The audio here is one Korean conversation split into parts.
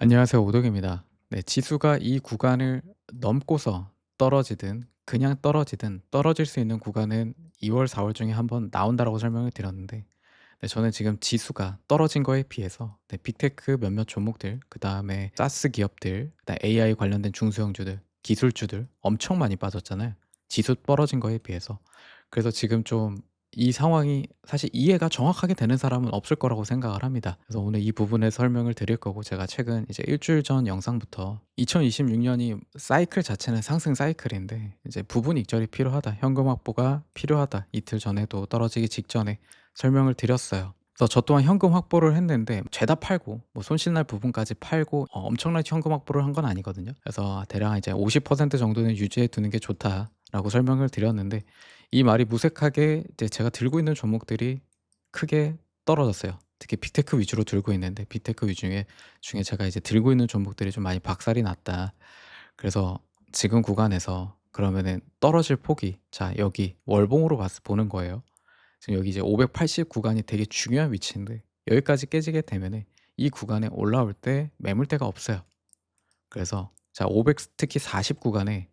안녕하세요. 오덕입니다. 네, 지수가 이 구간을 넘고서 떨어지든 그냥 떨어지든 떨어질 수 있는 구간은 2월, 4월 중에 한번 나온다라고 설명을 드렸는데, 네, 저는 지금 지수가 떨어진 거에 비해서 빅테크 몇몇 종목들, 그다음에 사스 기업들, 그다음에 AI 관련된 중소형주들, 기술주들 엄청 많이 빠졌잖아요. 지수 떨어진 거에 비해서. 그래서 지금 좀 이 상황이 사실 이해가 정확하게 되는 사람은 없을 거라고 생각을 합니다. 그래서 오늘 이 부분에 설명을 드릴 거고, 제가 최근 이제 일 주일 전 영상부터 2026 년이 사이클 자체는 상승 사이클인데 이제 부분 익절이 필요하다, 현금 확보가 필요하다, 이틀 전에도 떨어지기 직전에 설명을 드렸어요. 그래서 저 또한 현금 확보를 했는데 죄다 팔고 뭐 손실날 부분까지 팔고 엄청나게 현금 확보를 한 건 아니거든요. 그래서 대략 이제 50% 정도는 유지해 두는 게 좋다라고 설명을 드렸는데, 이 말이 무색하게 이제 제가 들고 있는 종목들이 크게 떨어졌어요. 특히 빅테크 위주로 들고 있는데, 빅테크 중에 제가 이제 들고 있는 종목들이 좀 많이 박살이 났다. 그래서 지금 구간에서 그러면은 떨어질 폭이, 자 여기 월봉으로 봤을 보는 거예요. 지금 여기 이제 580 구간이 되게 중요한 위치인데, 여기까지 깨지게 되면은 이 구간에 올라올 때 매물대가 없어요. 그래서 자 500, 특히 40 구간에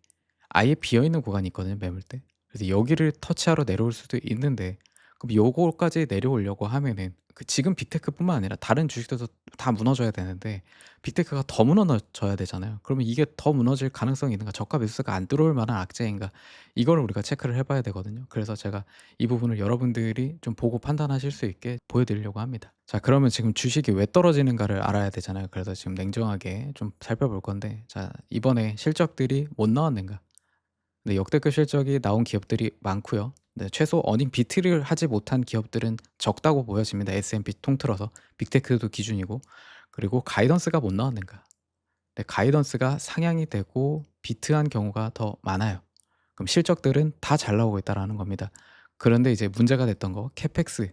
아예 비어 있는 구간이 있거든요, 매물대. 그래서 여기를 터치하러 내려올 수도 있는데, 그럼 요거까지 내려오려고 하면은 그 지금 빅테크뿐만 아니라 다른 주식들도 다 무너져야 되는데, 빅테크가 더 무너져야 되잖아요. 그러면 이게 더 무너질 가능성이 있는가? 저가 매수세가 안 들어올 만한 악재인가? 이거를 우리가 체크를 해 봐야 되거든요. 그래서 제가 이 부분을 여러분들이 좀 보고 판단하실 수 있게 보여 드리려고 합니다. 자, 그러면 지금 주식이 왜 떨어지는가를 알아야 되잖아요. 그래서 지금 냉정하게 좀 살펴볼 건데, 자 이번에 실적들이 못 나왔는가? 네, 역대급 실적이 나온 기업들이 많고요. 네, 최소 어닝 비트를 하지 못한 기업들은 적다고 보여집니다. S&P 통틀어서 빅테크도 기준이고. 그리고 가이던스가 못 나왔는가? 네, 가이던스가 상향이 되고 비트한 경우가 더 많아요. 그럼 실적들은 다 잘 나오고 있다라는 겁니다. 그런데 이제 문제가 됐던 거, 캐펙스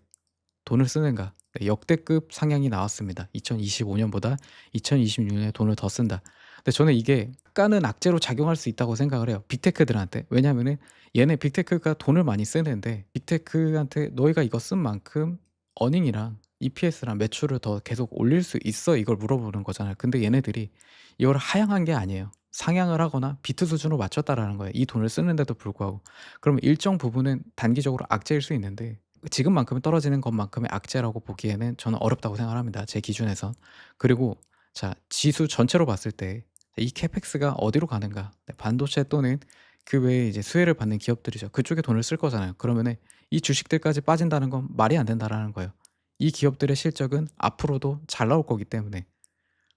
돈을 쓰는가? 네, 역대급 상향이 나왔습니다. 2025 년보다 2026 년에 돈을 더 쓴다. 근데 저는 이게 약간은 악재로 작용할 수 있다고 생각을 해요, 빅테크들한테. 왜냐하면은 얘네 빅테크가 돈을 많이 쓰는데, 빅테크한테 "너희가 이거 쓴 만큼 어닝이랑 EPS랑 매출을 더 계속 올릴 수 있어?" 이걸 물어보는 거잖아요. 근데 얘네들이 이걸 하향한 게 아니에요. 상향을 하거나 비트 수준으로 맞췄다라는 거예요, 이 돈을 쓰는데도 불구하고. 그러면 일정 부분은 단기적으로 악재일 수 있는데, 지금만큼은 떨어지는 것만큼의 악재라고 보기에는 저는 어렵다고 생각을 합니다, 제 기준에선. 그리고 자 지수 전체로 봤을 때 이 캐펙스가 어디로 가는가? 네, 반도체 또는 그 외에 이제 수혜를 받는 기업들이죠. 그쪽에 돈을 쓸 거잖아요. 그러면은 이 주식들까지 빠진다는 건 말이 안 된다라는 거예요. 이 기업들의 실적은 앞으로도 잘 나올 거기 때문에.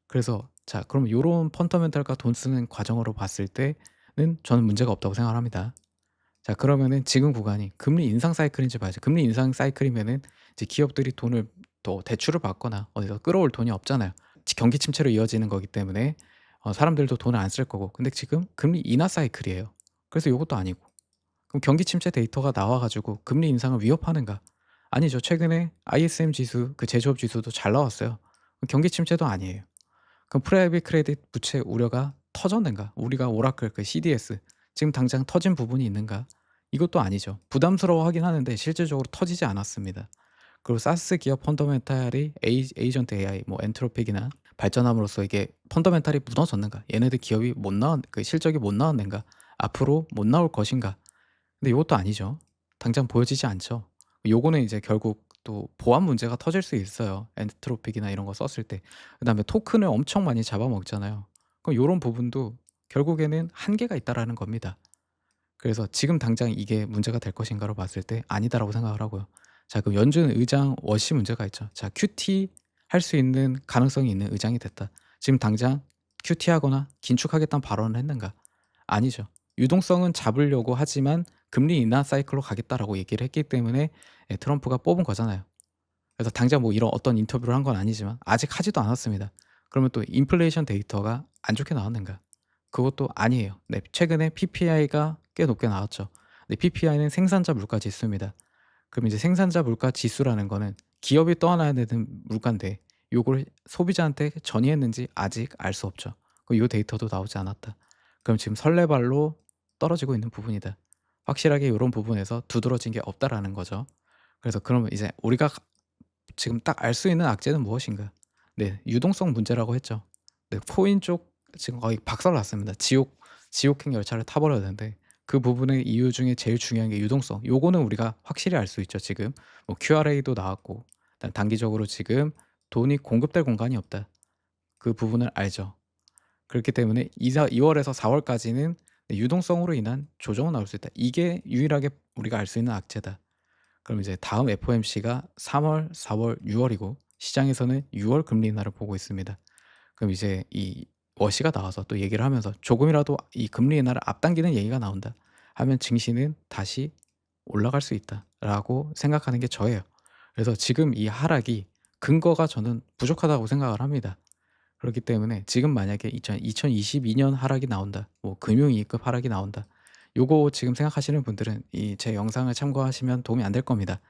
그래서 자 그럼 요런 펀더멘털과 돈 쓰는 과정으로 봤을 때는 저는 문제가 없다고 생각을 합니다. 자 그러면은 지금 구간이 금리 인상 사이클인지 봐야죠. 금리 인상 사이클이면은 이제 기업들이 돈을 또 대출을 받거나 어디서 끌어올 돈이 없잖아요. 경기 침체로 이어지는 거기 때문에 사람들도 돈을 안 쓸 거고. 근데 지금 금리 인하 사이클이에요. 그래서 요것도 아니고. 그럼 경기 침체 데이터가 나와 가지고 금리 인상을 위협하는가? 아니죠. 최근에 ISM 지수, 그 제조업 지수도 잘 나왔어요. 경기 침체도 아니에요. 그럼 프라이빗 크레딧 부채 우려가 터졌는가? 우리가 오라클 그 CDS 지금 당장 터진 부분이 있는가? 이것도 아니죠. 부담스러워하긴 하는데 실질적으로 터지지 않았습니다. 그리고 사스 기업 펀더멘탈이 에이전트 AI 뭐 엔트로픽이나 발전함으로써 이게 펀더멘탈이 무너졌는가? 얘네들 기업이 못 나온 그 실적이 못 나왔는가? 앞으로 못 나올 것인가? 근데 이것도 아니죠. 당장 보여지지 않죠. 요거는 이제 결국 또 보안 문제가 터질 수 있어요, 엔트로픽이나 이런 거 썼을 때. 그다음에 토큰을 엄청 많이 잡아먹잖아요. 그럼 요런 부분도 결국에는 한계가 있다라는 겁니다. 그래서 지금 당장 이게 문제가 될 것인가로 봤을 때 아니다라고 생각을 하고요. 자 그럼 연준 의장 워시 문제가 있죠. 자 QT 할 수 있는 가능성이 있는 의장이 됐다. 지금 당장 QT하거나 긴축하겠다는 발언을 했는가? 아니죠. 유동성은 잡으려고 하지만 금리 인하 사이클로 가겠다라고 얘기를 했기 때문에 트럼프가 뽑은 거잖아요. 그래서 당장 뭐 이런 어떤 인터뷰를 한 건 아니지만 아직 하지도 않았습니다. 그러면 또 인플레이션 데이터가 안 좋게 나왔는가? 그것도 아니에요. 네, 최근에 PPI가 꽤 높게 나왔죠. 근데 PPI는 생산자 물가 지수입니다. 그럼 이제 생산자 물가 지수라는 거는 기업이 떠안아야 되는 물가인데, 요걸 소비자한테 전이했는지 아직 알 수 없죠. 그 요 데이터도 나오지 않았다. 그럼 지금 설레발로 떨어지고 있는 부분이다. 확실하게 요런 부분에서 두드러진 게 없다라는 거죠. 그래서 그러면 이제 우리가 지금 딱 알 수 있는 악재는 무엇인가? 네, 유동성 문제라고 했죠. 네, 코인 쪽 지금 거의 박살났습니다. 지옥행 열차를 타 버렸는데, 그 부분의 이유 중에 제일 중요한 게 유동성. 요거는 우리가 확실히 알 수 있죠 지금. 뭐 QRA도 나왔고, 일단 단기적으로 지금 돈이 공급될 공간이 없다. 그 부분을 알죠. 그렇기 때문에 이사 2 월에서 4 월까지는 네, 유동성으로 인한 조정은 나올 수 있다. 이게 유일하게 우리가 알 수 있는 악재다. 그럼 이제 다음 FOMC가 3 월, 4 월, 6 월이고, 시장에서는 6월 금리 인하를 보고 있습니다. 그럼 이제 이 워시가 나와서 또 얘기를 하면서 조금이라도 이 금리 인하를 앞당기는 얘기가 나온다 하면 증시는 다시 올라갈 수 있다라고 생각하는 게 저예요. 그래서 지금 이 하락이 근거가 저는 부족하다고 생각을 합니다. 그렇기 때문에 지금 만약에 2022년 하락이 나온다, 뭐 금융위기급 하락이 나온다, 요거 지금 생각하시는 분들은 이 제 영상을 참고하시면 도움이 안 될 겁니다.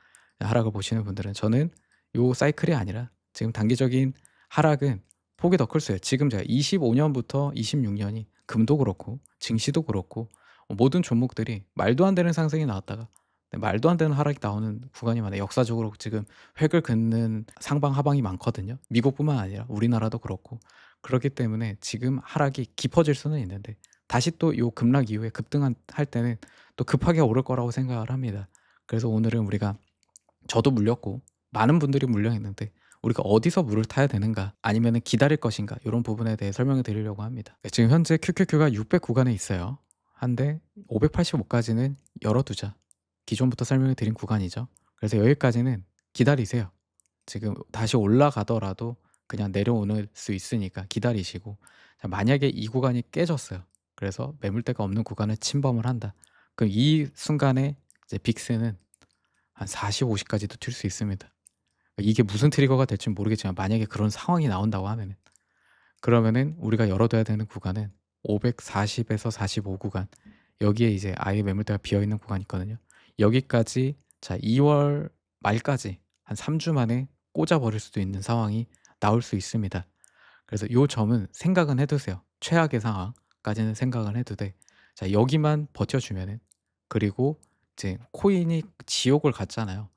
하락을 보시는 분들은. 저는 요 사이클이 아니라 지금 단기적인 하락은 폭이 더 클 수요. 지금 제가 25 년부터 26 년이 금도 그렇고 증시도 그렇고 모든 종목들이 말도 안 되는 상승이 나왔다가 네, 말도 안 되는 하락이 나오는 구간이 많아요. 역사적으로 지금 획을 긋는 상방하방이 많거든요. 미국뿐만 아니라 우리나라도 그렇고. 그렇기 때문에 지금 하락이 깊어질 수는 있는데, 다시 또 요 급락 이후에 급등한 할 때는 또 급하게 오를 거라고 생각을 합니다. 그래서 오늘은 우리가, 저도 물렸고 많은 분들이 물려 있는데, 우리가 어디서 물을 타야 되는가, 아니면은 기다릴 것인가, 요런 부분에 대해 설명을 드리려고 합니다. 네, 지금 현재 QQQ가 600 구간에 있어요. 한데 585 까지는 열어 두자. 기존부터 설명을 드린 구간이죠. 그래서 여기까지는 기다리세요. 지금 다시 올라가더라도 그냥 내려오는 수 있으니까 기다리시고, 자 만약에 이 구간이 깨졌어요. 그래서 매물대가 없는 구간을 침범을 한다. 그럼 이 순간에 이제 빅스는 한 40, 50 까지도 튈 수 있습니다. 이게 무슨 트리거가 될지는 모르겠지만, 만약에 그런 상황이 나온다고 하면은, 그러면은 우리가 열어둬야 되는 구간은 540 에서 45 구간, 여기에 이제 아예 매물대가 비어 있는 구간이 있거든요. 여기까지, 자 2월 말까지 한 3주 만에 꽂아 버릴 수도 있는 상황이 나올 수 있습니다. 그래서 요 점은 생각은 해 두세요. 최악의 상황까지는 생각을 해 두되, 자 여기만 버텨 주면은, 그리고 이제 코인이 지옥을 갔잖아요.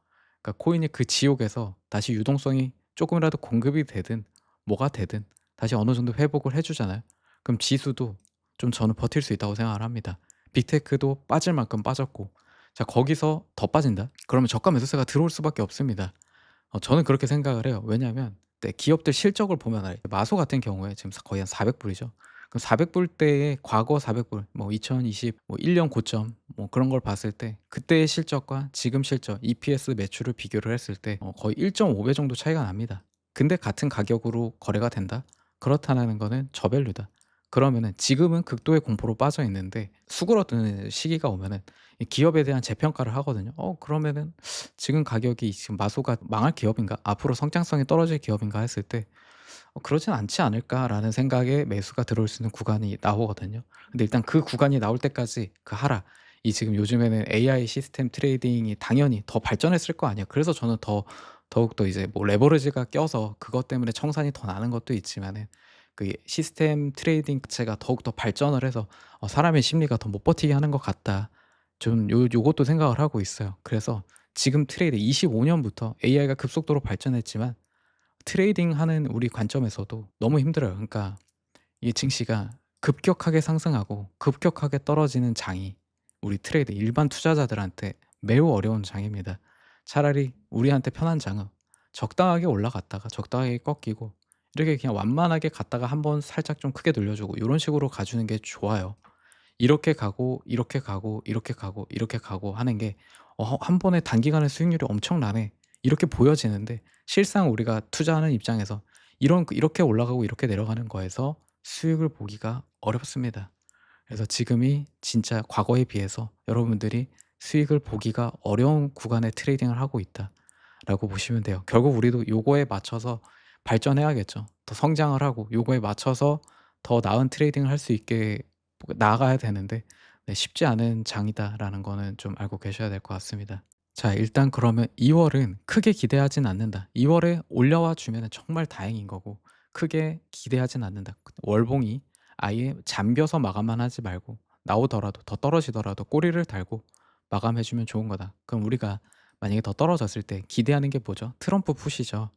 그러니까 코인이 그 지옥에서 다시 유동성이 쪼끔이라도 공급이 되든 뭐가 되든 다시 어느 정도 회복을 해 주잖아요. 그럼 지수도 좀 저는 버틸 수 있다고 생각을 합니다. 빅테크도 빠질 만큼 빠졌고, 자 거기서 더 빠진다? 그러면 저가 매수세가 들어올 수밖에 없습니다. 저는 그렇게 생각을 해요. 왜냐하면 네, 기업들 실적을 보면 알아요. 마소 같은 경우에 지금 거의 한 400 불이죠. 그럼 400불 때의 과거 400불, 뭐 2020 뭐 1년 고점 뭐 그런 걸 봤을 때, 그때의 실적과 지금 실적, EPS 매출을 비교를 했을 때 거의 1.5배 정도 차이가 납니다. 근데 같은 가격으로 거래가 된다? 그렇다는 거는 저밸류다. 그러면은 지금은 극도의 공포로 빠져 있는데, 수그러드는 시기가 오면은 이 기업에 대한 재평가를 하거든요. 그러면은 지금 가격이 지금 마소가 망할 기업인가? 앞으로 성장성이 떨어질 기업인가 했을 때, '그러진 않지 않을까.'라는 생각에 매수가 들어올 수 있는 구간이 나오거든요. 근데 일단 그 구간이 나올 때까지 그 하락, 이 지금 요즘에는 AI 시스템 트레이딩이 당연히 더 발전했을 거 아니에요. 그래서 저는 더욱더 이제 뭐 레버리지가 껴서 그것 때문에 청산이 더 나는 것도 있지만은, 그 시스템 트레이딩 자체가 더욱더 발전을 해서 '사람의 심리가 더 못 버티게 하는 것 같다.' 좀 요것도 생각을 하고 있어요. 그래서 지금 트레이드 25 년부터 AI가 급속도로 발전했지만, 트레이딩하는 우리 관점에서도 너무 힘들어요. 그러니까 이 증시가 급격하게 상승하고 급격하게 떨어지는 장이 우리 트레이드 일반 투자자들한테 매우 어려운 장입니다. 차라리 우리한테 편한 장은 적당하게 올라갔다가 적당하게 꺾이고, 이렇게 그냥 완만하게 갔다가 한번 살짝 좀 크게 늘려주고, 이런 식으로 가주는 게 좋아요. 이렇게 가고 이렇게 가고 이렇게 가고 이렇게 가고 하는 게 한 번에 단기간에 수익률이 엄청나네, 이렇게 보여지는데, 실상 우리가 투자하는 입장에서 이렇게 올라가고 이렇게 내려가는 거에서 수익을 보기가 어렵습니다. 그래서 지금이 진짜 과거에 비해서 여러분들이 수익을 보기가 어려운 구간에 트레이딩을 하고 있다라고 보시면 돼요. 결국 우리도 요거에 맞춰서 발전해야겠죠. 더 성장을 하고 요거에 맞춰서 더 나은 트레이딩을 할 수 있게 나아가야 되는데, 네, 쉽지 않은 장이다라는 거는 좀 알고 계셔야 될 것 같습니다. 자 일단 그러면 2 월은 크게 기대하진 않는다. 2 월에 올라와 주면은 정말 다행인 거고, 크게 기대하진 않는다. 월봉이 아예 잠겨서 마감만 하지 말고, 나오더라도 더 떨어지더라도 꼬리를 달고 마감해 주면 좋은 거다. 그럼 우리가 만약에 더 떨어졌을 때 기대하는 게 뭐죠? 트럼프 푸시죠.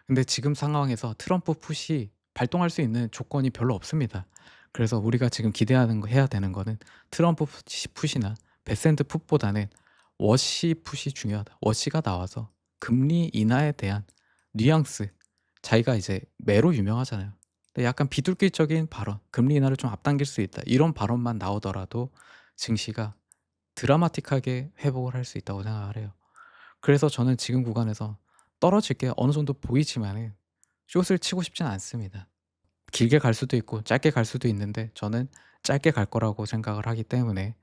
근데 지금 상황에서 트럼프 푸시 발동할 수 있는 조건이 별로 없습니다. 그래서 우리가 지금 기대하는 거 해야 되는 거는 트럼프 풋이나 베센트 풋보다는 워시 풋이 중요하다. 워시가 나와서 금리 인하에 대한 뉘앙스, 자기가 이제 매로 유명하잖아요. 근데 약간 비둘기적인 발언, 금리 인하를 좀 앞당길 수 있다. 이런 발언만 나오더라도 증시가 드라마틱하게 회복을 할 수 있다고 생각을 해요. 그래서 저는 지금 구간에서 떨어질 게 어느 정도 보이지만은 숏을 치고 싶진 않습니다. 길게 갈 수도 있고 짧게 갈 수도 있는데 저는 짧게 갈 거라고 생각을 하기 때문에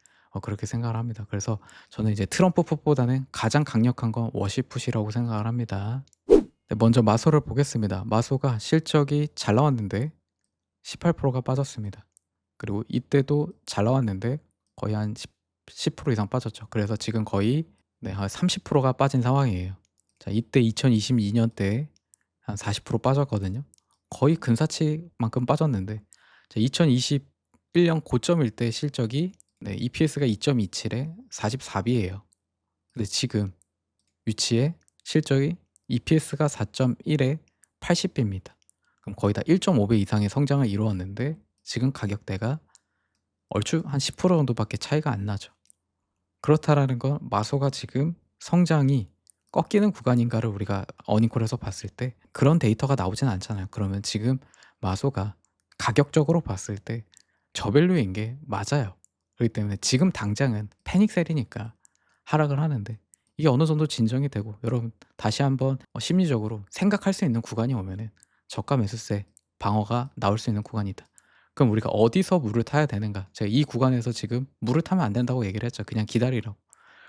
그렇게 생각을 합니다. 그래서 저는 이제 트럼프 풋보다는 가장 강력한 건 워시 풋이라고 생각을 합니다. 네, 먼저 마소를 보겠습니다. 마소가 실적이 잘 나왔는데 18%가 빠졌습니다. 그리고 이때도 잘 나왔는데 거의 한 10% 이상 빠졌죠. 그래서 지금 거의 한 30%가 빠진 상황이에요. 자, 이때 2022년 때 한 40% 빠졌거든요. 거의 근사치만큼 빠졌는데, 자, 2021년 고점일 때 실적이 EPS가 2.27에 44비예요. 근데 지금 위치에 실적이 EPS가 4.1에 80비입니다. 그럼 거의 다 1.5배 이상의 성장을 이루었는데 지금 가격대가 얼추 한 10% 정도밖에 차이가 안 나죠. 그렇다라는 건 마소가 지금 성장이 꺾이는 구간인가를 우리가 어닝콜에서 봤을 때 그런 데이터가 나오진 않잖아요. 그러면 지금 마소가 가격적으로 봤을 때 저밸류인 게 맞아요. 그렇기 때문에 지금 당장은 패닉셀이니까 하락을 하는데 이게 어느 정도 진정이 되고 여러분 다시 한번 심리적으로 생각할 수 있는 구간이 오면은 저가 매수세 방어가 나올 수 있는 구간이다. 그럼 우리가 어디서 물을 타야 되는가? 제가 이 구간에서 지금 물을 타면 안 된다고 얘기를 했죠. 그냥 기다리라고.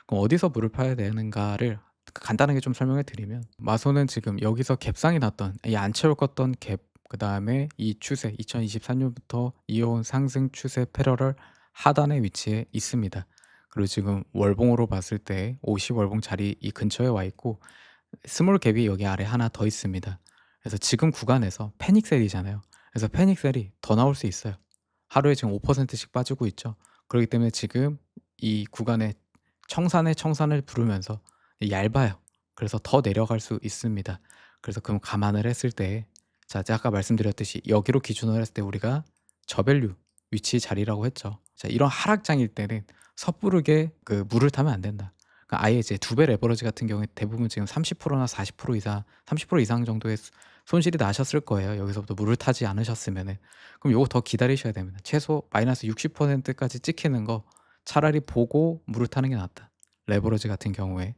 그럼 어디서 물을 파야 되는가를 간단하게 좀 설명을 드리면 마소는 지금 여기서 갭상이 났던 이 안 채웠던 갭, 그다음에 이 추세 2023년부터 이어온 상승 추세 패러럴 하단의 위치에 있습니다. 그리고 지금 월봉으로 봤을 때 50월봉 자리 이 근처에 와 있고 스몰 갭이 여기 아래 하나 더 있습니다. 그래서 지금 구간에서 패닉셀이잖아요. 그래서 패닉셀이 더 나올 수 있어요. 하루에 지금 5%씩 빠지고 있죠. 그렇기 때문에 지금 이 구간에 청산을 부르면서 얇아요. 그래서 더 내려갈 수 있습니다. 그래서 그럼 감안을 했을 때, 자, 제가 아까 말씀드렸듯이 여기로 기준으로 했을 때 우리가 저밸류 위치 자리라고 했죠. 자, 이런 하락장일 때는 섣부르게 그 물을 타면 안 된다. 그러니까 아예 이제 2배 레버리지 같은 경우에 대부분 지금 30%나 40% 이상, 30% 이상 정도의 손실이 나셨을 거예요. 여기서부터 물을 타지 않으셨으면은. 그럼 요거 더 기다리셔야 됩니다. 최소 마이너스 60%까지 찍히는 거 차라리 보고 물을 타는 게 낫다. 레버리지 같은 경우에.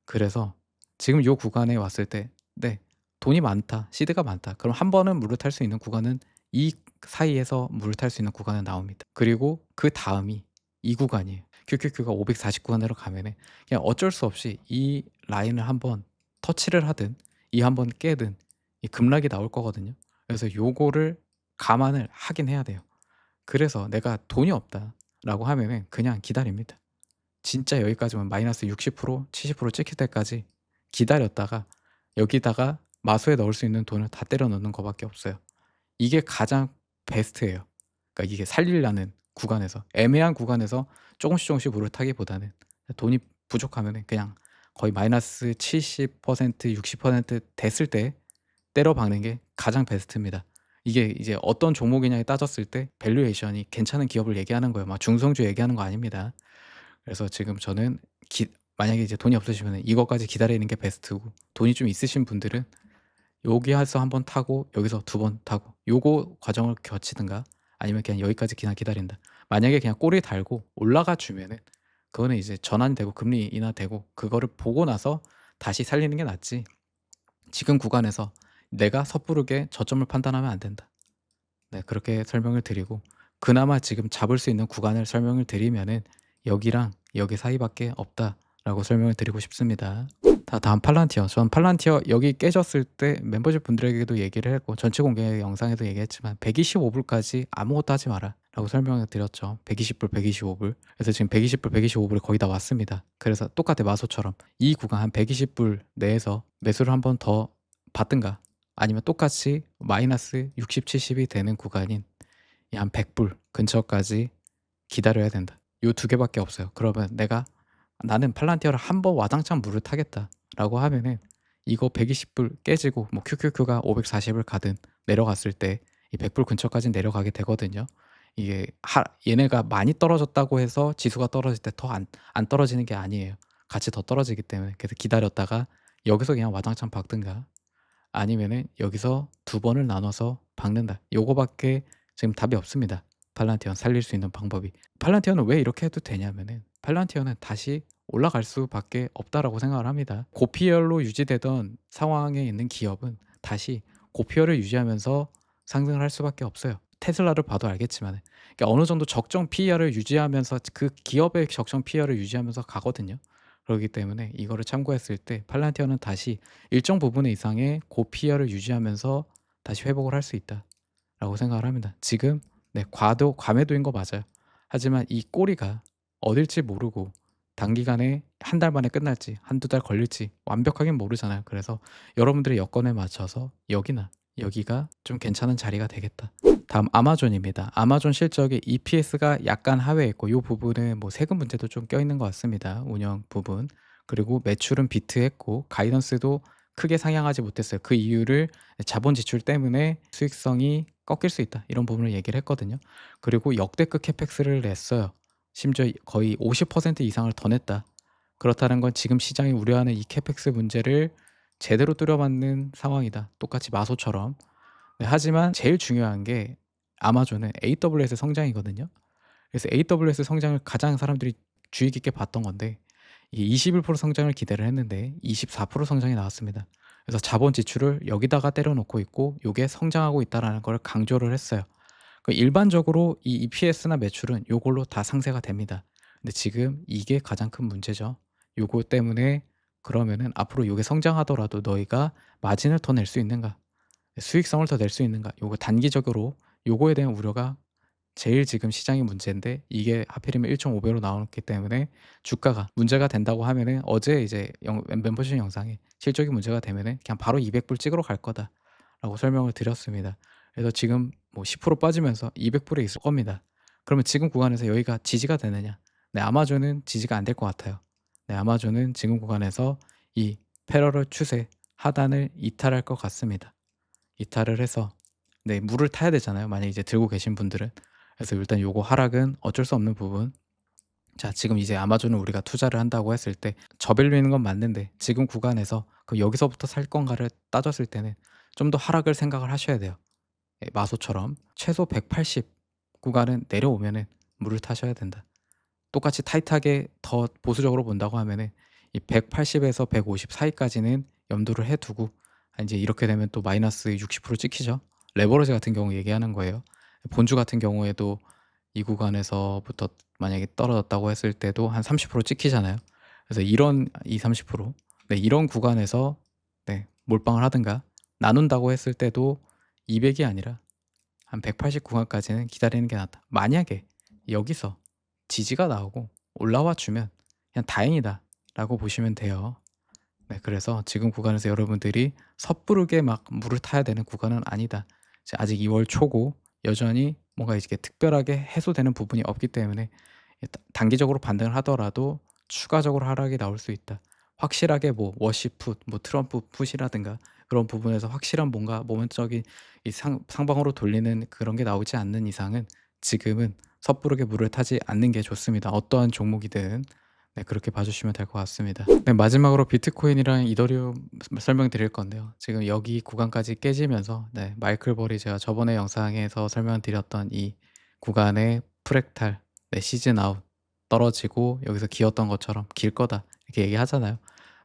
그래서 지금 요 구간에 왔을 때 네, 돈이 많다. 시드가 많다. 그럼 한 번은 물을 탈 수 있는 구간은 이 사이에서 물을 탈 수 있는 구간은 나옵니다. 그리고 그다음이 이 구간이에요. QQQ가 540 구간으로 가면은 그냥 어쩔 수 없이 이 라인을 한번 터치를 하든 이 한번 깨든 이 급락이 나올 거거든요. 그래서 요거를 감안을 하긴 해야 돼요. 그래서 내가 돈이 없다라고 하면은 그냥 기다립니다. 진짜 여기까지만 마이너스 60% 70% 찍힐 때까지 기다렸다가 여기다가 마소에 넣을 수 있는 돈을 다 때려 넣는 거밖에 없어요. 이게 가장 베스트예요. 그러니까 이게 살리려는 구간에서 애매한 구간에서 조금씩 물을 타기보다는 돈이 부족하면은 그냥 거의 마이너스 70% 60% 됐을 때 때려 박는 게 가장 베스트입니다. 이게 이제 어떤 종목이냐에 따졌을 때 밸류에이션이 괜찮은 기업을 얘기하는 거예요. 막 중성주 얘기하는 거 아닙니다. 그래서 지금 저는 만약에 이제 돈이 없으시면 이거까지 기다리는 게 베스트고, 돈이 좀 있으신 분들은 여기에서 한 번 타고 여기서 두 번 타고 요거 과정을 거치든가 아니면 그냥 여기까지 그냥 기다린다. 만약에 그냥 꼬리 달고 올라가 주면은 그거는 이제 전환되고 금리 인하되고 그거를 보고 나서 다시 살리는 게 낫지, 지금 구간에서 내가 섣부르게 저점을 판단하면 안 된다. 네, 그렇게 설명을 드리고, 그나마 지금 잡을 수 있는 구간을 설명을 드리면은 여기랑 여기 사이밖에 없다라고 설명을 드리고 싶습니다. 다음 팔란티어. 전 팔란티어 여기 깨졌을 때 멤버십 분들에게도 얘기를 했고 전체 공개 영상에도 얘기했지만 125불까지 아무것도 하지 마라 라고 설명을 드렸죠. 120불 125불. 그래서 지금 120불 125불에 거의 다 왔습니다. 그래서 똑같아 마소처럼 이 구간 한 120불 내에서 매수를 한 번 더 받든가 아니면 똑같이 마이너스 60, 70이 되는 구간인 이 한 100불 근처까지 기다려야 된다. 요 두 개밖에 없어요. 그러면 나는 팔란티어를 한 번 와장창 물을 타겠다라고 하면은 이거 120불 깨지고 뭐 QQQ가 540을 가든 내려갔을 때 이 100불 근처까지 내려가게 되거든요. 이게 하 얘네가 많이 떨어졌다고 해서 지수가 떨어질 때 더 안 떨어지는 게 아니에요. 같이 더 떨어지기 때문에. 그래서 기다렸다가 여기서 그냥 와장창 박든가 아니면은 여기서 두 번을 나눠서 박는다. 요거밖에 지금 답이 없습니다. 팔란티어 살릴 수 있는 방법이. 팔란티어는 왜 이렇게 해도 되냐면은 팔란티어는 다시 올라갈 수밖에 없다라고 생각을 합니다. 고피열로 유지되던 상황에 있는 기업은 다시 고피열을 유지하면서 상승을 할 수밖에 없어요. 테슬라를 봐도 알겠지만은. 그러니까 어느 정도 적정 PER을 유지하면서 그 기업의 적정 PER을 유지하면서 가거든요. 그렇기 때문에 이거를 참고했을 때 팔란티어는 다시 일정 부분 이상의 고PER을 유지하면서 다시 회복을 할 수 있다라고 생각을 합니다. 지금 네 과매도인 거 맞아요. 하지만 이 꼬리가 어딜지 모르고 단기간에 한 달 만에 끝날지 한두 달 걸릴지 완벽하게는 모르잖아요. 그래서 여러분들의 여건에 맞춰서 여기나 여기가 좀 괜찮은 자리가 되겠다. 다음 아마존입니다. 아마존 실적이 EPS가 약간 하회했고 이 부분은 뭐 세금 문제도 좀 껴있는 것 같습니다. 운영 부분. 그리고 매출은 비트했고 가이던스도 크게 상향하지 못했어요. 그 이유를 자본 지출 때문에 수익성이 꺾일 수 있다. 이런 부분을 얘기를 했거든요. 그리고 역대급 캐펙스를 냈어요. 심지어 거의 50% 이상을 더 냈다. 그렇다는 건 지금 시장이 우려하는 이 캐펙스 문제를 제대로 뚫어맞는 상황이다. 똑같이 마소처럼. 네, 하지만 제일 중요한 게 아마존은 AWS 성장이거든요. 그래서 AWS 성장을 가장 사람들이 주의 깊게 봤던 건데 이게 21% 성장을 기대를 했는데 24% 성장이 나왔습니다. 그래서 자본 지출을 여기다가 때려 놓고 있고 요게 성장하고 있다라는 걸 강조를 했어요. 일반적으로 이 EPS나 매출은 요걸로 다 상쇄가 됩니다. 근데 지금 이게 가장 큰 문제죠. 요거 때문에 그러면은 앞으로 요게 성장하더라도 너희가 마진을 더 낼 수 있는가? 수익성을 더 낼 수 있는가? 요거 단기적으로 요거에 대한 우려가 제일 지금 시장이 문제인데 이게 하필이면 1.5 배로 나왔기 때문에 주가가 문제가 된다고 하면은 어제 이제 멤버십 영상에 실적이 문제가 되면은 그냥 바로 200불 찍으러 갈 거다라고 설명을 드렸습니다. 그래서 지금 뭐 10% 빠지면서 200불에 있을 겁니다. 그러면 지금 구간에서 여기가 지지가 되느냐? 네, 아마존은 지지가 안 될 것 같아요. 네, 아마존은 지금 구간에서 이 패러럴 추세 하단을 이탈할 것 같습니다. 이탈을 해서 네, 물을 타야 되잖아요. 만약에 이제 들고 계신 분들은. 그래서 일단 요거 하락은 어쩔 수 없는 부분. 자, 지금 이제 아마존을 우리가 투자를 한다고 했을 때 저밸류있는 건 맞는데 지금 구간에서 그 여기서부터 살 건가를 따졌을 때는 좀 더 하락을 생각을 하셔야 돼요. 예, 마소처럼 최소 180 구간은 내려오면은 물을 타셔야 된다. 똑같이 타이트하게 더 보수적으로 본다고 하면은 이 180에서 150 사이까지는 염두를 해 두고 인제 이렇게 되면 또 마이너스 60% 찍히죠. 레버리지 같은 경우 얘기하는 거예요. 본주 같은 경우에도 이 구간에서부터 만약에 떨어졌다고 했을 때도 한 30% 찍히잖아요. 그래서 이런 20-30% 네, 이런 구간에서 네, 몰빵을 하든가 나눈다고 했을 때도 200이 아니라 한 180 구간까지는 기다리는 게 낫다. 만약에 여기서 지지가 나오고 올라와 주면 그냥 다행이다라고 보시면 돼요. 네, 그래서 지금 구간에서 여러분들이 섣부르게 막 물을 타야 되는 구간은 아니다. 이제 아직 2월 초고 여전히 뭔가 이렇게 특별하게 해소되는 부분이 없기 때문에 단기적으로 반등을 하더라도 추가적으로 하락이 나올 수 있다. 확실하게 뭐 워시풋, 뭐 트럼프 풋이라든가 그런 부분에서 확실한 뭔가 모멘적인 이 상방으로 돌리는 그런 게 나오지 않는 이상은 지금은 섣부르게 물을 타지 않는 게 좋습니다. 어떠한 종목이든. 네, 그렇게 봐 주시면 될 것 같습니다. 네, 마지막으로 비트코인이랑 이더리움 설명드릴 건데요. 지금 여기 구간까지 깨지면서 네, 마이클 벌이 제가 저번에 영상에서 설명드렸던 이 구간의 프랙탈 네, 시즌 아웃 떨어지고 여기서 기었던 것처럼 길 거다 이렇게 얘기하잖아요.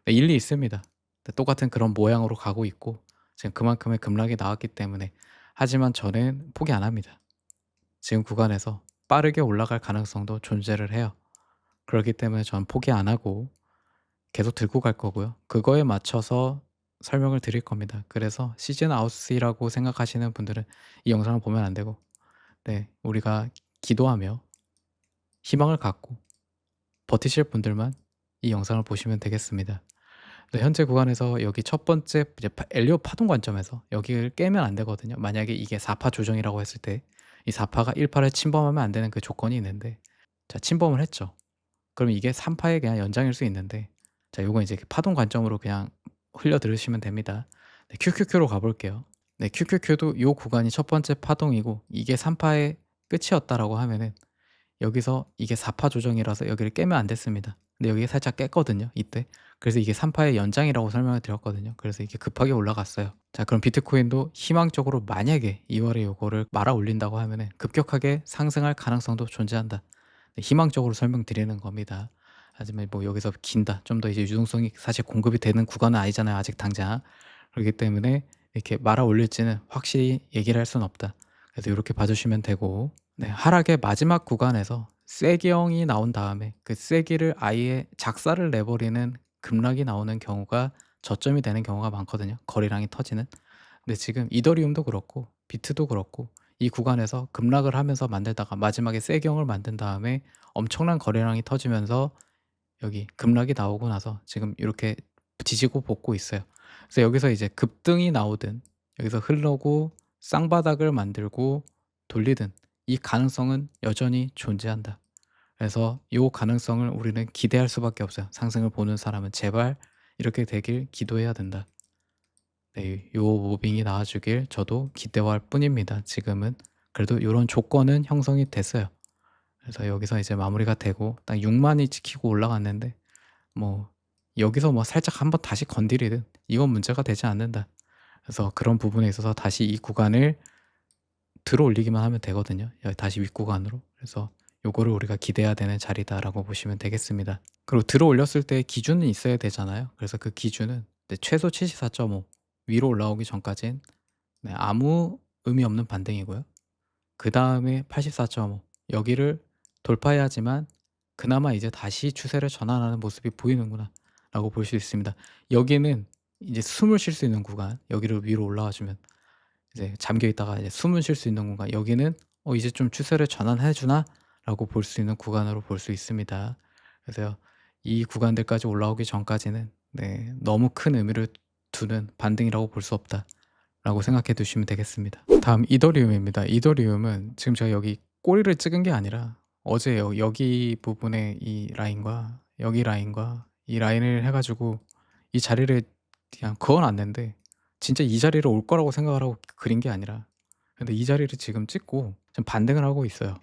네, 일리 있습니다. 네, 똑같은 그런 모양으로 가고 있고 지금 그만큼의 급락이 나왔기 때문에 하지만 저는 포기 안 합니다. 지금 구간에서 빠르게 올라갈 가능성도 존재를 해요. 그렇기 때문에 저는 포기 안 하고 계속 들고 갈 거고요. 그거에 맞춰서 설명을 드릴 겁니다. 그래서 시즌 아웃이라고 생각하시는 분들은 이 영상을 보면 안 되고 네, 우리가 기도하며 희망을 갖고 버티실 분들만 이 영상을 보시면 되겠습니다. 네, 현재 구간에서 여기 첫 번째 이제 엘리엇 파동 관점에서 여기를 깨면 안 되거든요. 만약에 이게 4파 조정이라고 했을 때 이 4파가 1파를 침범하면 안 되는 그 조건이 있는데 자, 침범을 했죠. 그럼 이게 3파의 그냥 연장일 수 있는데 자, 요건 이제 파동 관점으로 그냥 흘려 들으시면 됩니다. 네, QQQ로 가 볼게요. 네, QQQ도 요 구간이 첫 번째 파동이고 이게 3 파의 끝이었다라고 하면은 여기서 이게 4파 조정이라서 여기를 깨면 안 됐습니다. 근데 여기 살짝 깼거든요, 이때. 그래서 이게 3 파의 연장이라고 설명을 드렸거든요. 그래서 이게 급하게 올라갔어요. 자, 그럼 비트코인도 희망적으로 만약에 2 월에 요거를 말아 올린다고 하면은 급격하게 상승할 가능성도 존재한다. 네, 희망적으로 설명드리는 겁니다. 하지만 뭐 여기서 긴다, 좀 더 이제 유동성이 사실 공급이 되는 구간은 아니잖아요, 아직 당장. 그렇기 때문에 이렇게 말아 올릴지는 확실히 얘기를 할 수는 없다. 그래서 요렇게 봐 주시면 되고, 네, 하락의 마지막 구간에서 쇠기형이 나온 다음에 그 쇠기를 아예 작살을 내 버리는 급락이 나오는 경우가 저점이 되는 경우가 많거든요, 거래량이 터지는. 근데 지금 이더리움도 그렇고 비트도 그렇고 이 구간에서 급락을 하면서 만들다가 마지막에 쇠기형을 만든 다음에 엄청난 거래량이 터지면서 여기 급락이 나오고 나서 지금 이렇게 지지고 볶고 있어요. 그래서 여기서 이제 급등이 나오든 여기서 흐르고 쌍바닥을 만들고 돌리든 이 가능성은 여전히 존재한다. 그래서 이 가능성을 우리는 기대할 수밖에 없어요. 상승을 보는 사람은 제발 이렇게 되길 기도해야 된다. 네, 요 무빙이 나와 주길 저도 기대할 뿐입니다, 지금은. 그래도 요런 조건은 형성이 됐어요. 그래서 여기서 이제 마무리가 되고 딱 6 만이 지키고 올라갔는데 뭐 여기서 뭐 살짝 한번 다시 건드리든 이건 문제가 되지 않는다. 그래서 그런 부분에 있어서 다시 이 구간을 들어 올리기만 하면 되거든요, 다시 윗구간으로. 그래서 요거를 우리가 기대해야 되는 자리다라고 보시면 되겠습니다. 그리고 들어 올렸을 때 기준은 있어야 되잖아요. 그래서 그 기준은 네, 최소 74.5 위로 올라오기 전까진 네, 아무 의미 없는 반등이고요. 그다음에 84.5 여기를 돌파해야지만 그나마 이제 다시 추세를 전환하는 모습이 보이는구나라고 볼 수 있습니다. 여기는 이제 숨을 쉴 수 있는 구간, 여기를 위로 올라와 주면 이제 잠겨 있다가 이제 숨을 쉴 수 있는 공간, 여기는 '이제 좀 추세를 전환해 주나?'라고 볼 수 있는 구간으로 볼 수 있습니다. 그래서 이 구간들까지 올라오기 전까지는 네, 너무 큰 의미를 두는 반등이라고 볼 수 없다라고 생각해 두시면 되겠습니다. 다음 이더리움입니다. 이더리움은 지금 제가 여기 꼬리를 찍은 게 아니라 어제 여기 부분에 이 라인과 여기 라인과 이 라인을 해 가지고 이 자리를 그냥 그어 놨는데 진짜 이 자리로 올 거라고 생각을 하고 그린 게 아니라 근데 이 자리를 지금 찍고 지금 반등을 하고 있어요.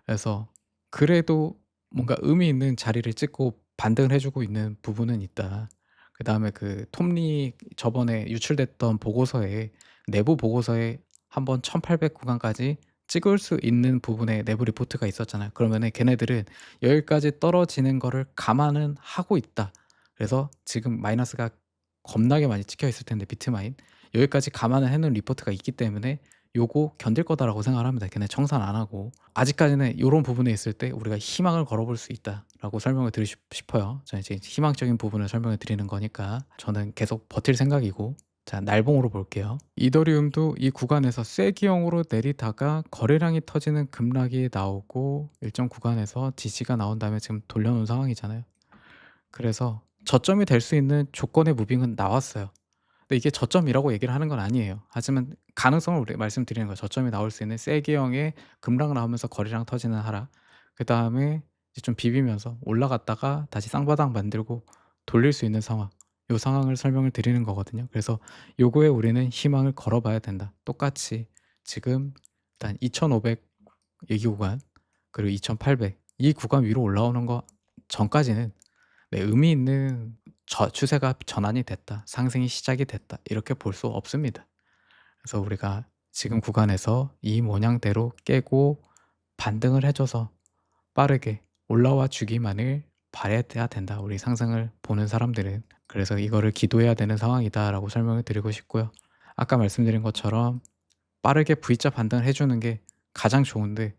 그래서 그래도 뭔가 의미 있는 자리를 찍고 반등을 해 주고 있는 부분은 있다. 그다음에 그 톱니 저번에 유출됐던 보고서에 내부 보고서에 한번 1800 구간까지 찍을 수 있는 부분에 내부 리포트가 있었잖아요. 그러면은 걔네들은 여기까지 떨어지는 거를 감안은 하고 있다. 그래서 지금 마이너스가 겁나게 많이 찍혀 있을 텐데 비트마인 여기까지 감안을 해 놓은 리포트가 있기 때문에 요거 견딜 거다라고 생각을 합니다. 걔네 청산 안 하고. 아직까지는 요런 부분에 있을 때 우리가 희망을 걸어볼 수 있다라고 설명을 드리고 싶어요. 저는 이제 희망적인 부분을 설명을 드리는 거니까 저는 계속 버틸 생각이고. 자, 날봉으로 볼게요. 이더리움도 이 구간에서 쐐기형으로 내리다가 거래량이 터지는 급락이 나오고 일정 구간에서 지지가 나온 다음에 지금 돌려놓은 상황이잖아요. 그래서 저점이 될 수 있는 조건의 무빙은 나왔어요. 근데 이게 저점이라고 얘기를 하는 건 아니에요. 하지만 가능성을 우리 말씀드리는 거예요. 저점이 나올 수 있는 세계형의 급락 나오면서 거래량 터지는 하락. 그다음에 이제 좀 비비면서 올라갔다가 다시 쌍바닥 만들고 돌릴 수 있는 상황. 요 상황을 설명을 드리는 거거든요. 그래서 요거에 우리는 희망을 걸어 봐야 된다. 똑같이 지금 일단 2,500 얘기 구간 그리고 2,800 이 구간 위로 올라오는 거 전까지는 네, 의미 있는 추세가 전환이 됐다. 상승이 시작이 됐다. 이렇게 볼 수 없습니다. 그래서 우리가 지금 구간에서 이 모양대로 깨고 반등을 해 줘서 빠르게 올라와 주기만을 바라야 된다. 우리 상승을 보는 사람들은. 그래서 이거를 기도해야 되는 상황이다라고 설명을 드리고 싶고요. 아까 말씀드린 것처럼 빠르게 V자 반등을 해 주는 게 가장 좋은데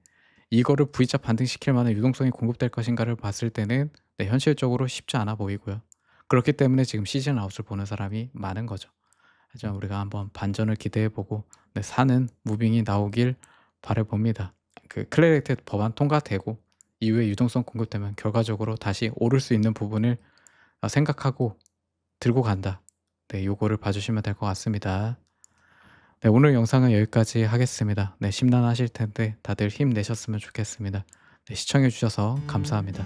이거를 V자 반등시킬 만한 유동성이 공급될 것인가를 봤을 때는 네, 현실적으로 쉽지 않아 보이고요. 그렇기 때문에 지금 시즌 아웃을 보는 사람이 많은 거죠. 하지만 우리가 한번 반전을 기대해 보고 네, 사는 무빙이 나오길 바라 봅니다. 그 클래리티 법안 통과되고 이후에 유동성 공급되면 결과적으로 다시 오를 수 있는 부분을 생각하고 들고 간다. 네, 요거를 봐주시면 될 것 같습니다. 네, 오늘 영상은 여기까지 하겠습니다. 네, 심란하실 텐데 다들 힘내셨으면 좋겠습니다. 네, 시청해 주셔서 감사합니다.